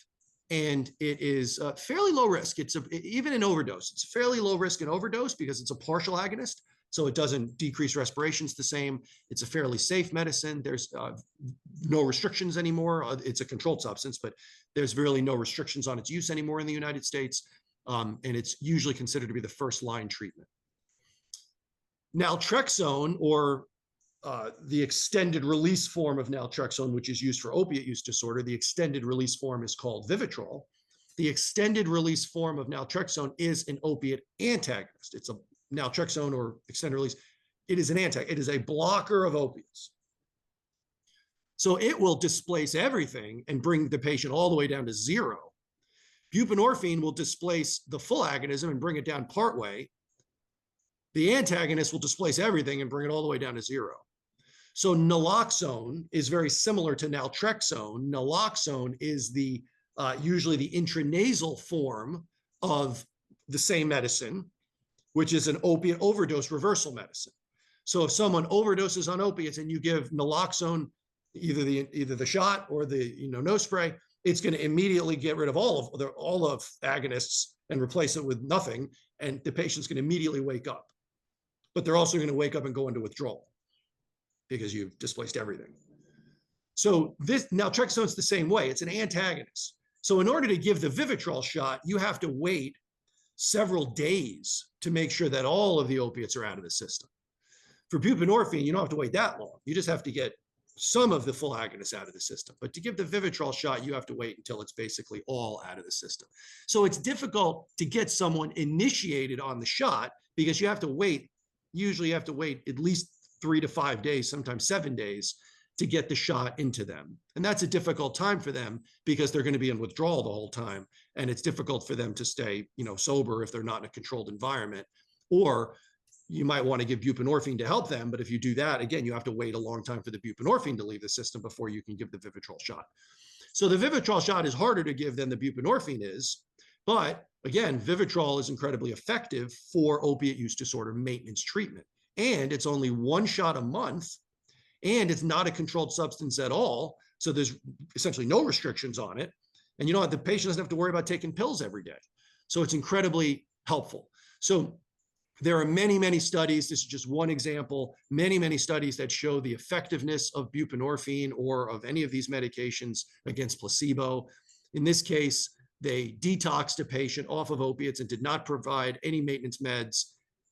and it is fairly low risk. Even in overdose, it's fairly low risk in overdose because it's a partial agonist. So it doesn't decrease respirations the same. It's a fairly safe medicine. There's no restrictions anymore. It's a controlled substance, but there's really no restrictions on its use anymore in the United States. And it's usually considered to be the first line treatment. Naltrexone, or the extended release form of naltrexone, which is used for opiate use disorder, the extended release form is called Vivitrol. The extended release form of naltrexone is an opiate antagonist. It's a naltrexone, or extended release. It is it is a blocker of opiates. So it will displace everything and bring the patient all the way down to zero. Buprenorphine will displace the full agonism and bring it down partway. The antagonist will displace everything and bring it all the way down to zero. So naloxone is very similar to naltrexone. Naloxone is usually the intranasal form of the same medicine, which is an opiate overdose reversal medicine. So if someone overdoses on opiates and you give naloxone, either the shot or the nose spray, it's going to immediately get rid of all of agonists and replace it with nothing, and the patient's going to immediately wake up. But they're also going to wake up and go into withdrawal because you've displaced everything. So naltrexone's the same way. It's an antagonist. So in order to give the Vivitrol shot, you have to wait several days to make sure that all of the opiates are out of the system. For buprenorphine, you don't have to wait that long. You just have to get some of the full agonists out of the system. But to give the Vivitrol shot, you have to wait until it's basically all out of the system. So it's difficult to get someone initiated on the shot because you have to wait. Usually you have to wait at least 3 to 5 days, sometimes 7 days, to get the shot into them. And that's a difficult time for them because they're going to be in withdrawal the whole time. And it's difficult for them to stay, sober if they're not in a controlled environment. Or you might want to give buprenorphine to help them. But if you do that, again, you have to wait a long time for the buprenorphine to leave the system before you can give the Vivitrol shot. So the Vivitrol shot is harder to give than the buprenorphine is. But again, Vivitrol is incredibly effective for opiate use disorder maintenance treatment. And it's only 1 shot a month. And it's not a controlled substance at all. So there's essentially no restrictions on it. And the patient doesn't have to worry about taking pills every day. So it's incredibly helpful. So there are many, many studies. This is just one example. Many, many studies that show the effectiveness of buprenorphine or of any of these medications against placebo. In this case, they detoxed a patient off of opiates and did not provide any maintenance meds.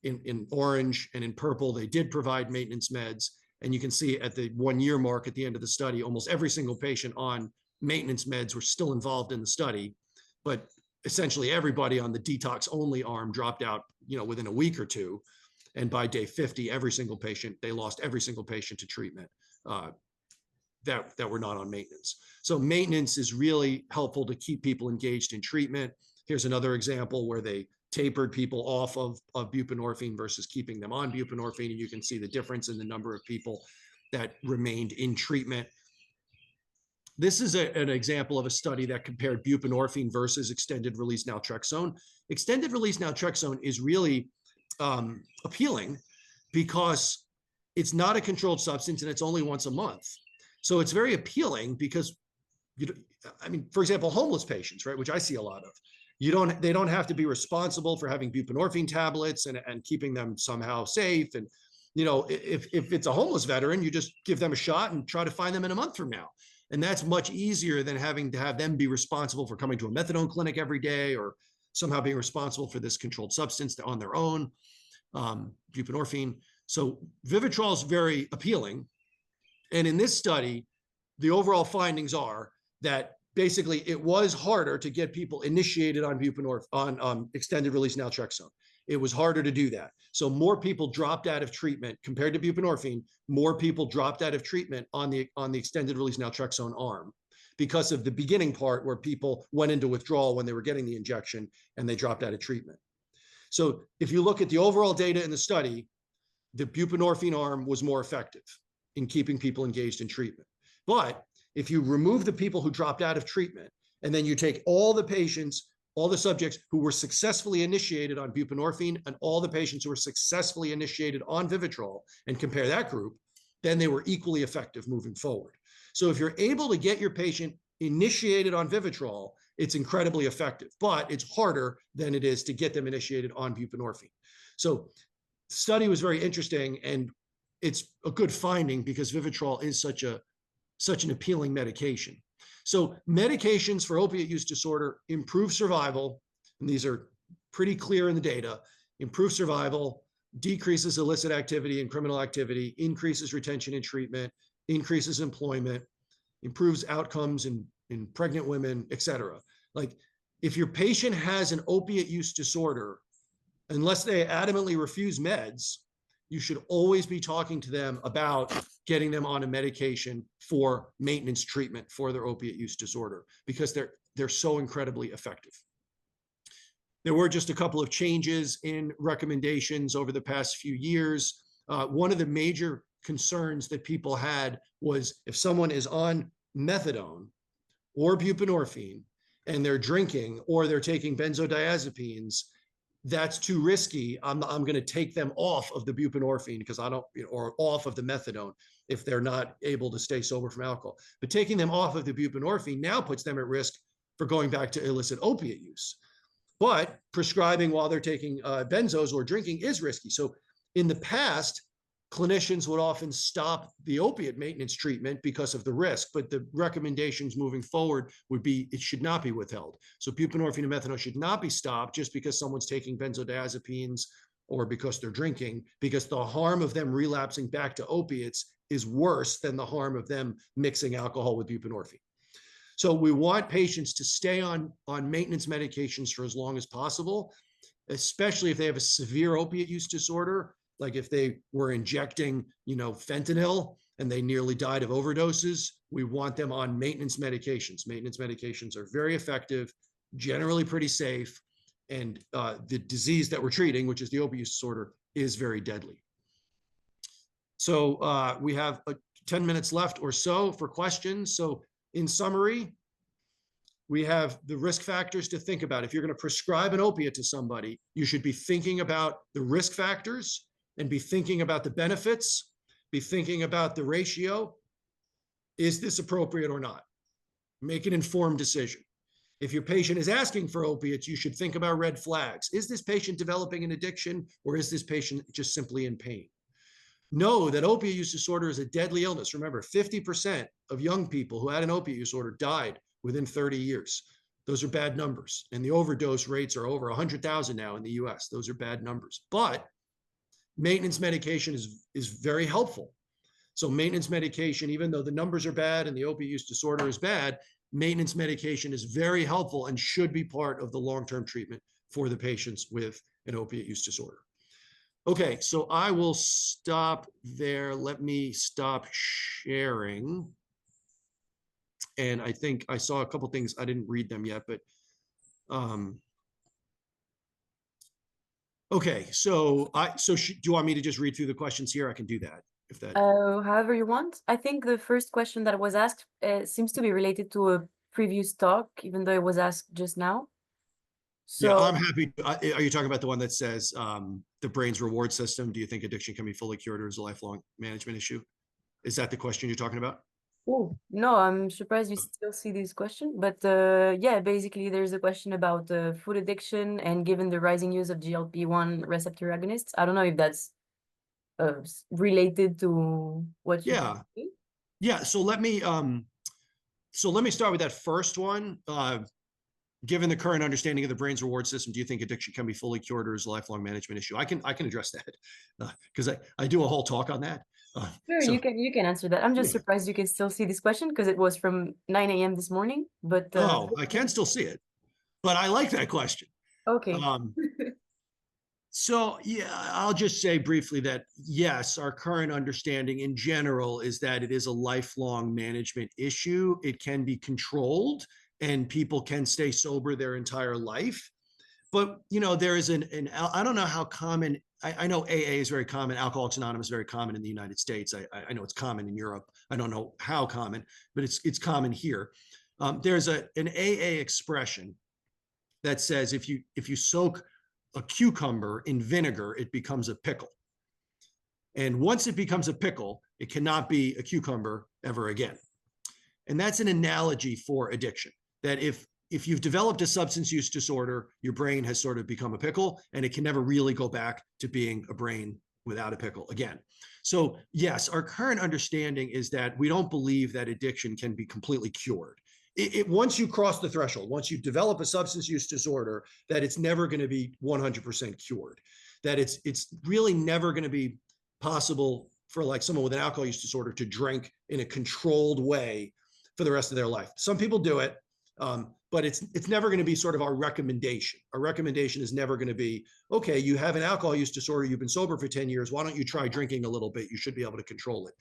In orange and in purple, they did provide maintenance meds. And you can see at the 1 year mark at the end of the study, almost every single patient on maintenance meds were still involved in the study. But essentially everybody on the detox only arm dropped out, within a week or two. And by day 50, they lost every single patient to treatment that were not on maintenance. So maintenance is really helpful to keep people engaged in treatment. Here's another example where they tapered people off of buprenorphine versus keeping them on buprenorphine. And you can see the difference in the number of people that remained in treatment. This is an example of a study that compared buprenorphine versus extended release naltrexone. Extended release naltrexone is really appealing because it's not a controlled substance and it's only once a month. So it's very appealing because I mean, for example, homeless patients, right, which I see a lot of. They don't have to be responsible for having buprenorphine tablets and keeping them somehow safe. And, if it's a homeless veteran, you just give them a shot and try to find them in a month from now. And that's much easier than having to have them be responsible for coming to a methadone clinic every day or somehow being responsible for this controlled substance on their own, buprenorphine. So Vivitrol is very appealing. And in this study, the overall findings are that basically it was harder to get people initiated on buprenorphine, on extended release naltrexone. It was harder to do that. So more people dropped out of treatment compared to buprenorphine. More people dropped out of treatment on the extended release naltrexone arm because of the beginning part where people went into withdrawal when they were getting the injection and they dropped out of treatment. So if you look at the overall data in the study, the buprenorphine arm was more effective in keeping people engaged in treatment. But if you remove the people who dropped out of treatment, and then you take all the patients, all the subjects who were successfully initiated on buprenorphine and all the patients who were successfully initiated on Vivitrol and compare that group, then they were equally effective moving forward. So if you're able to get your patient initiated on Vivitrol, it's incredibly effective, but it's harder than it is to get them initiated on buprenorphine. So the study was very interesting, and it's a good finding because Vivitrol is such an appealing medication. So medications for opiate use disorder improve survival, and these are pretty clear in the data, improve survival, decreases illicit activity and criminal activity, increases retention in treatment, increases employment, improves outcomes in pregnant women, et cetera. Like if your patient has an opiate use disorder, unless they adamantly refuse meds, you should always be talking to them about getting them on a medication for maintenance treatment for their opiate use disorder because they're so incredibly effective. There were just a couple of changes in recommendations over the past few years. One of the major concerns that people had was if someone is on methadone or buprenorphine and they're drinking or they're taking benzodiazepines, that's too risky. I'm going to take them off of the buprenorphine because I don't, or off of the methadone if they're not able to stay sober from alcohol. But taking them off of the buprenorphine now puts them at risk for going back to illicit opiate use. But prescribing while they're taking benzos or drinking is risky. So in the past, clinicians would often stop the opiate maintenance treatment because of the risk, but the recommendations moving forward would be it should not be withheld. So buprenorphine and methadone should not be stopped just because someone's taking benzodiazepines or because they're drinking, because the harm of them relapsing back to opiates is worse than the harm of them mixing alcohol with buprenorphine. So we want patients to stay on maintenance medications for as long as possible, especially if they have a severe opiate use disorder. Like if they were injecting, fentanyl and they nearly died of overdoses, we want them on maintenance medications. Maintenance medications are very effective, generally pretty safe, and the disease that we're treating, which is the opiate use disorder, is very deadly. So we have 10 minutes left or so for questions. So in summary, we have the risk factors to think about. If you're going to prescribe an opiate to somebody, you should be thinking about the risk factors and be thinking about the benefits, be thinking about the ratio. Is this appropriate or not? Make an informed decision. If your patient is asking for opiates, you should think about red flags. Is this patient developing an addiction, or is this patient just simply in pain? Know that opiate use disorder is a deadly illness. Remember, 50% of young people who had an opiate use disorder died within 30 years. Those are bad numbers. And the overdose rates are over 100,000 now in the US. Those are bad numbers. But maintenance medication is very helpful. So maintenance medication, even though the numbers are bad and the opiate use disorder is bad, maintenance medication is very helpful and should be part of the long-term treatment for the patients with an opiate use disorder. Okay, so I will stop there. Let me stop sharing. And I think I saw a couple things. I didn't read them yet, but okay. So do you want me to just read through the questions here? I can do that if that. However you want. I think the first question that was asked seems to be related to a previous talk, even though it was asked just now. So, yeah, I'm happy. Are you talking about the one that says the brain's reward system? Do you think addiction can be fully cured or is a lifelong management issue? Is that the question you're talking about? Oh, no, I'm surprised you still see this question. But yeah, basically, there's a question about food addiction and given the rising use of GLP-1 receptor agonists. I don't know if that's related to what you Yeah. do. Yeah. So let me start with that first one. Given the current understanding of the brain's reward system, do you think addiction can be fully cured or is a lifelong management issue? I can address that because I do a whole talk on that. Sure, So you can answer that. I'm just yeah. surprised you can still see this question because it was from 9 a.m. this morning. But Oh, I can still see it, but I like that question. okay. Um, So, yeah, I'll just say briefly that yes, our current understanding in general is that it is a lifelong management issue. It can be controlled and people can stay sober their entire life. But, there is I don't know how common, I know AA is very common, Alcoholics Anonymous is very common in the United States. I know it's common in Europe. I don't know how common, but it's common here. There's an AA expression that says if you soak a cucumber in vinegar, it becomes a pickle. And once it becomes a pickle, it cannot be a cucumber ever again. And that's an analogy for addiction, that if you've developed a substance use disorder, your brain has sort of become a pickle and it can never really go back to being a brain without a pickle again. So yes, our current understanding is that we don't believe that addiction can be completely cured. Once you cross the threshold, once you develop a substance use disorder, that it's never going to be 100% cured, that it's really never going to be possible for like someone with an alcohol use disorder to drink in a controlled way for the rest of their life. Some people do it, but it's never going to be sort of our recommendation. Our recommendation is never going to be, okay, you have an alcohol use disorder, you've been sober for 10 years, why don't you try drinking a little bit? You should be able to control it.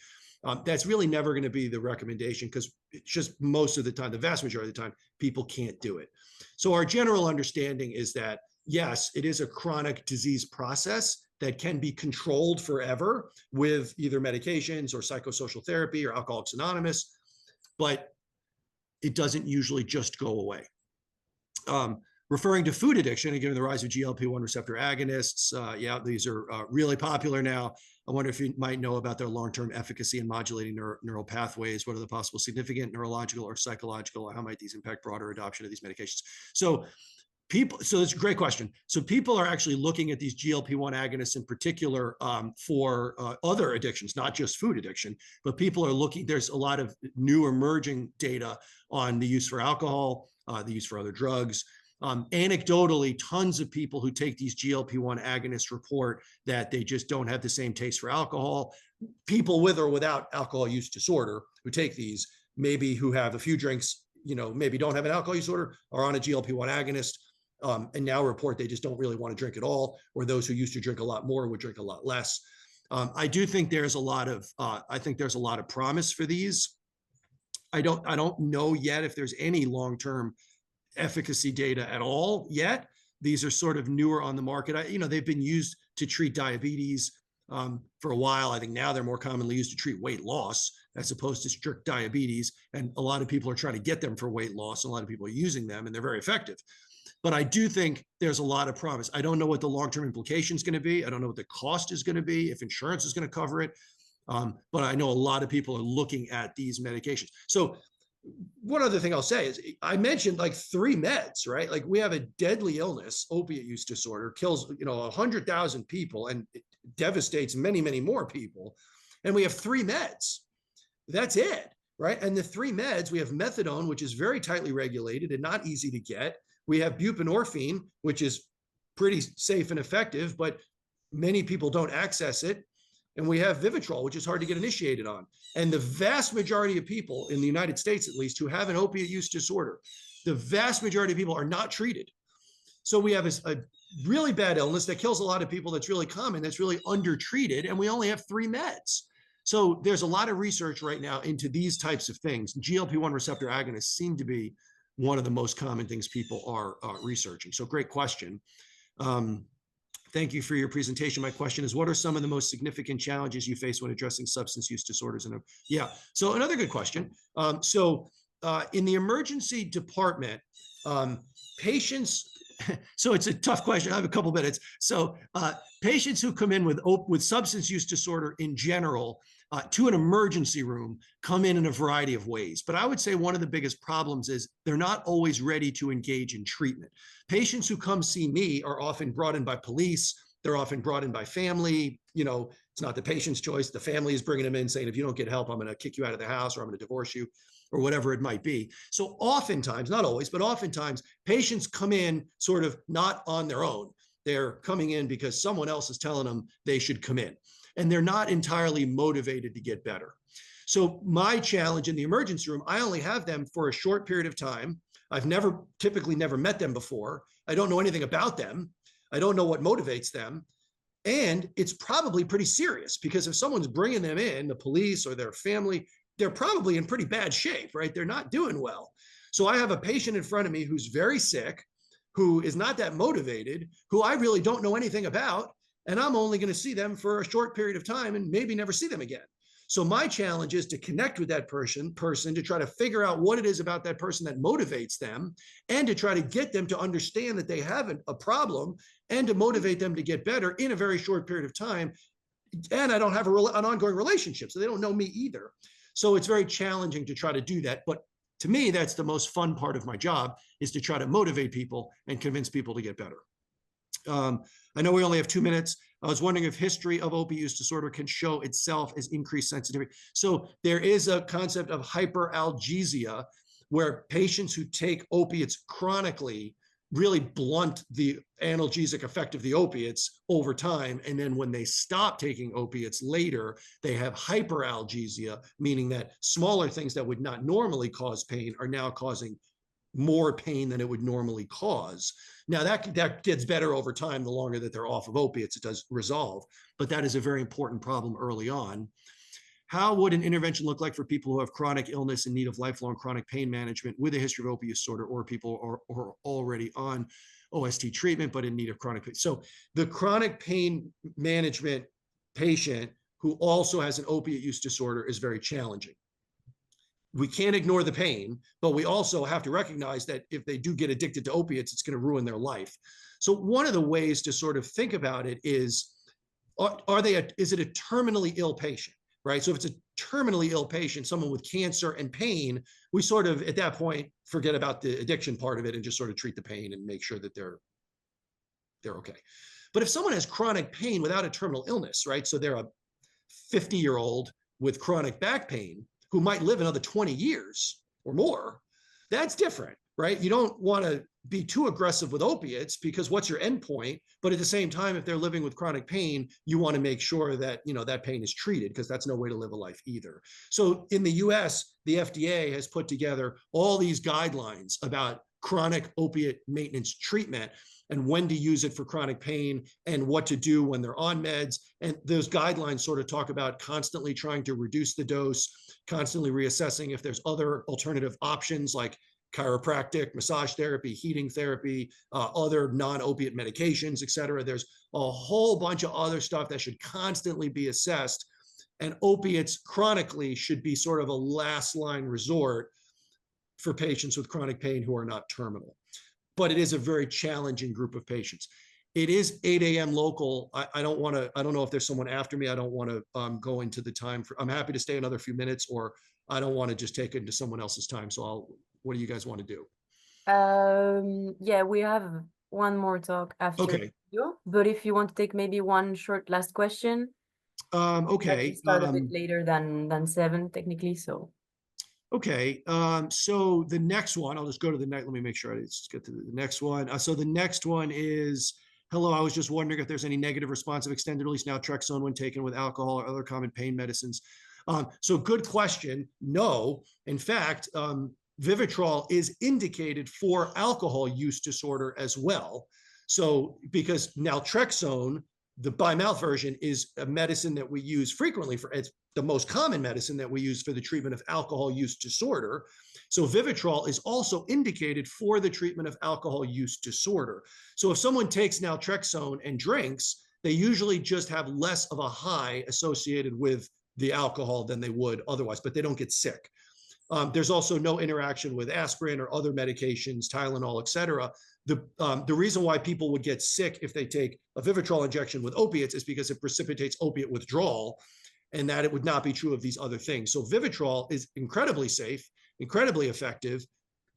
That's really never going to be the recommendation because it's just most of the time, the vast majority of the time, people can't do it. So our general understanding is that, yes, it is a chronic disease process that can be controlled forever with either medications or psychosocial therapy or Alcoholics Anonymous, but it doesn't usually just go away. Referring to food addiction, and given the rise of GLP-1 receptor agonists, yeah, these are really popular now. I wonder if you might know about their long-term efficacy in modulating neural pathways. What are the possible significant neurological or psychological? How might these impact broader adoption of these medications? So it's a great question. So people are actually looking at these GLP-1 agonists in particular for other addictions, not just food addiction, but people are looking, there's a lot of new emerging data on the use for alcohol, the use for other drugs. Anecdotally, tons of people who take these GLP-1 agonists report that they just don't have the same taste for alcohol. People with or without alcohol use disorder who take these, maybe who have a few drinks, maybe don't have an alcohol use disorder, are on a GLP-1 agonist, and now report they just don't really want to drink at all, or those who used to drink a lot more would drink a lot less. I do think there's a lot of promise for these. I don't know yet if there's any long-term efficacy data at all yet. These are sort of newer on the market. They've been used to treat diabetes for a while. I think now they're more commonly used to treat weight loss as opposed to strict diabetes. And a lot of people are trying to get them for weight loss. A lot of people are using them and they're very effective. But I do think there's a lot of promise. I don't know what the long-term implication is going to be. I don't know what the cost is going to be, if insurance is going to cover it. But I know a lot of people are looking at these medications. So one other thing I'll say is I mentioned like 3 meds, right? Like we have a deadly illness, opiate use disorder, kills 100,000 people and it devastates many, many more people. And we have 3 meds. That's it, right? And the 3 meds, we have methadone, which is very tightly regulated and not easy to get. We have buprenorphine, which is pretty safe and effective, but many people don't access it. And we have Vivitrol, which is hard to get initiated on. And the vast majority of people in the United States, at least, who have an opiate use disorder, the vast majority of people are not treated. So we have a really bad illness that kills a lot of people that's really common, that's really undertreated, and we only have 3 meds. So there's a lot of research right now into these types of things. GLP-1 receptor agonists seem to be one of the most common things people are researching. So great question. Thank you for your presentation. My question is, what are some of the most significant challenges you face when addressing substance use disorders? So another good question. In the emergency department, patients, so it's a tough question. I have a couple minutes. So patients who come in with substance use disorder in general, to an emergency room come in a variety of ways. But I would say one of the biggest problems is they're not always ready to engage in treatment. Patients who come see me are often brought in by police. They're often brought in by family. It's not the patient's choice. The family is bringing them in saying, if you don't get help, I'm going to kick you out of the house, or I'm going to divorce you, or whatever it might be. So oftentimes, not always, but oftentimes, patients come in sort of not on their own. They're coming in because someone else is telling them they should come in, and they're not entirely motivated to get better. So my challenge in the emergency room, I only have them for a short period of time. I've typically never met them before. I don't know anything about them. I don't know what motivates them. And it's probably pretty serious, because if someone's bringing them in, the police or their family, they're probably in pretty bad shape, right? They're not doing well. So I have a patient in front of me who's very sick, who is not that motivated, who I really don't know anything about, and I'm only going to see them for a short period of time and maybe never see them again. So my challenge is to connect with that person to try to figure out what it is about that person that motivates them, and to try to get them to understand that they have a problem, and to motivate them to get better in a very short period of time. And I don't have an ongoing relationship, so they don't know me either. So it's very challenging to try to do that. But to me, that's the most fun part of my job, is to try to motivate people and convince people to get better. I know we only have 2 minutes. I was wondering if history of opiate use disorder can show itself as increased sensitivity. So there is a concept of hyperalgesia, where patients who take opiates chronically really blunt the analgesic effect of the opiates over time. And then when they stop taking opiates later, they have hyperalgesia, meaning that smaller things that would not normally cause pain are now causing more pain than it would normally cause. Now that gets better over time. The longer that they're off of opiates, it does resolve, but that is a very important problem early on. How would an intervention look like for people who have chronic illness in need of lifelong chronic pain management with a history of opiate disorder, or people are already on OST treatment but in need of chronic pain? So the chronic pain management patient who also has an opiate use disorder is very challenging. We can't ignore the pain, but we also have to recognize that if they do get addicted to opiates, it's going to ruin their life. So one of the ways to sort of think about it is, is it a terminally ill patient, right? So if it's a terminally ill patient, someone with cancer and pain, we sort of, at that point, forget about the addiction part of it and just sort of treat the pain and make sure that they're okay. But if someone has chronic pain without a terminal illness, right? So they're a 50-year-old with chronic back pain who might live another 20 years or more, that's different, right? You don't want to be too aggressive with opiates, because what's your end point? But at the same time, if they're living with chronic pain, you want to make sure that, that pain is treated, because that's no way to live a life either. So in the US, the FDA has put together all these guidelines about chronic opiate maintenance treatment, and when to use it for chronic pain, and what to do when they're on meds. And those guidelines sort of talk about constantly trying to reduce the dose, constantly reassessing if there's other alternative options like chiropractic, massage therapy, heating therapy, other non-opiate medications, et cetera. There's a whole bunch of other stuff that should constantly be assessed. And opiates chronically should be sort of a last line resort for patients with chronic pain who are not terminal. But it is a very challenging group of patients. It is 8 a.m. local. I don't know if there's someone after me. I don't want to go into the time. I'm happy to stay another few minutes, or I don't want to just take it into someone else's time. So what do you guys want to do? Yeah, we have one more talk after you, but if you want to take maybe one short last question. Okay. Start a bit later than 7 technically, so. Okay, so the next one, I'll just go to the next, let me make sure I just get to the next one. So the next one is, hello, I was just wondering if there's any negative response of extended release naltrexone when taken with alcohol or other common pain medicines. So good question. No, in fact, Vivitrol is indicated for alcohol use disorder as well. So because naltrexone, the by-mouth version, is a medicine that we use frequently it's the most common medicine that we use for the treatment of alcohol use disorder. So Vivitrol is also indicated for the treatment of alcohol use disorder. So if someone takes naltrexone and drinks, they usually just have less of a high associated with the alcohol than they would otherwise, but they don't get sick. There's also no interaction with aspirin or other medications, Tylenol, et cetera. The reason why people would get sick if they take a Vivitrol injection with opiates is because it precipitates opiate withdrawal. and that it would not be true of these other things. So Vivitrol is incredibly safe, incredibly effective,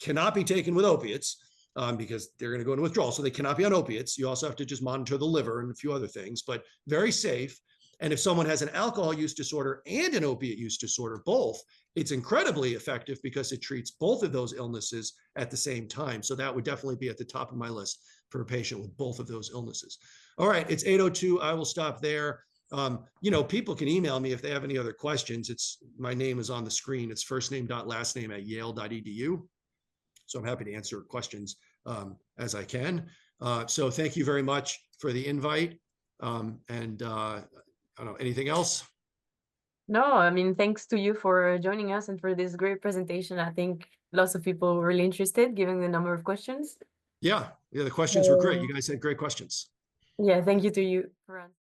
cannot be taken with opiates because they're going to go into withdrawal. So they cannot be on opiates. You also have to just monitor the liver and a few other things, but very safe. And if someone has an alcohol use disorder and an opiate use disorder, both, it's incredibly effective because it treats both of those illnesses at the same time. So that would definitely be at the top of my list for a patient with both of those illnesses. All right, it's 8:02. I will stop there. People can email me if they have any other questions. My name is on the screen. It's firstname.lastname@yale.edu. So I'm happy to answer questions as I can. So thank you very much for the invite. I don't know, anything else? No, I mean, thanks to you for joining us and for this great presentation. I think lots of people were really interested given the number of questions. Yeah, the questions were great. You guys had great questions. Yeah, thank you to you for answering.